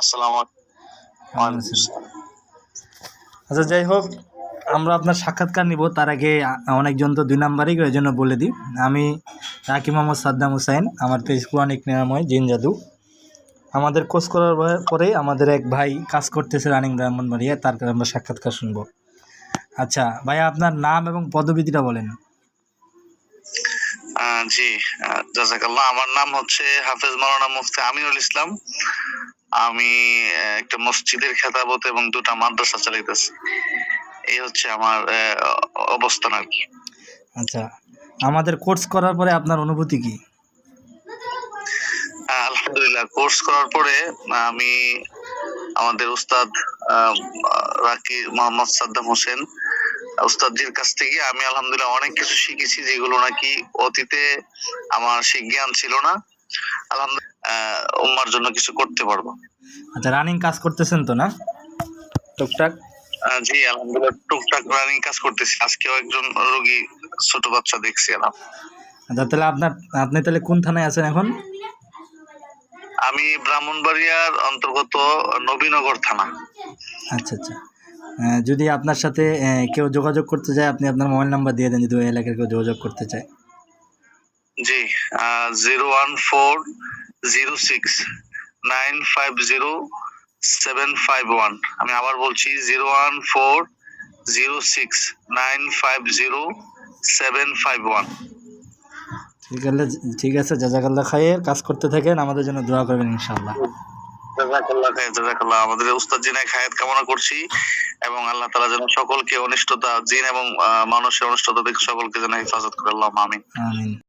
আসসালামু ওয়ালাইকুম আলাইকুম। আসসালাম। আচ্ছা, যাই হোক, আমরা আপনার সাক্ষাৎকার নিব, তার আগে অনেকজন তো 2 নাম্বারই, এই জন্য বলে দিই। আমি রাকিব মোহাম্মদ সাদ্দাম হুসাইন, আমার পেজ কোরআনিক নিরাময় জিন জাদু। আমাদের কোর্স করার পরে আমাদের এক ভাই কাজ করতেছে রানিং ব্রাহ্মণবাড়িয়ায়, তার কাছে আমরা সাক্ষাৎকার শুনবো। আচ্ছা ভাইয়া, আপনার নাম এবং পদবিটা বলেন। জি, জাযাকাল্লাহ। আমার নাম হচ্ছে হাফেজ মাওলানা মুফতি আমিনুল ইসলাম। আমি একটা মসজিদের খেতাবত এবং 2টা মাদ্রাসা চালাইতেছি। এই হচ্ছে আমার অবস্থান আর কি। আচ্ছা, আমাদের কোর্স করার পরে আপনার অনুভূতি কি? আলহামদুলিল্লাহ, কোর্স করার পরে আমি আমাদের উস্তাদ রাকিব মোহাম্মদ সাদ্দাম হোসেন উস্তাদজির কাছ থেকে আমি আলহামদুলিল্লাহ অনেক কিছু শিখেছি, যেগুলো নাকি অতীতে আমার সেই জ্ঞান ছিল না। আলহামদুলিল্লাহ উম্মার জন্য কিছু করতে পারবো। আচ্ছা, রানিং কাজ করতেছেন তো না টুকটাক? জি আলহামদুলিল্লাহ, টুকটাক রানিং কাজ করতেছি। আজকেও একজন রোগী, ছোট বাচ্চা দেখছি। আচ্ছা, তাহলে আপনি তাহলে কোন থানায় আছেন এখন? আমি ব্রাহ্মণবাড়িয়ার অন্তর্গত নবীনগর থানা। আচ্ছা আচ্ছা, যদি আপনার সাথে কেউ যোগাযোগ করতে চায়, আপনি আপনার মোবাইল নাম্বার দিয়ে দেন যদি ওই এলাকার কেউ যোগাযোগ করতে চায়। জি, 01406950751। আমি আবার বলছি 01406950751। ঠিক আছে, জাযাকাল্লাহ খায়ের। কাজ করতে থাকেন, আমাদের জন্য দোয়া করবেন ইনশাআল্লাহ। জাযাকাল্লাহ। আমাদের উস্তাদ জিনাক হায়াত কামনা করছি, এবং আল্লাহ তাআলা যেন সকলকে অনিষ্টতা, জিন এবং মানুষের অনিষ্টতা থেকে সকলকে যেন হেফাজত করে। আল্লাহুম্মা আমিন। আমিন।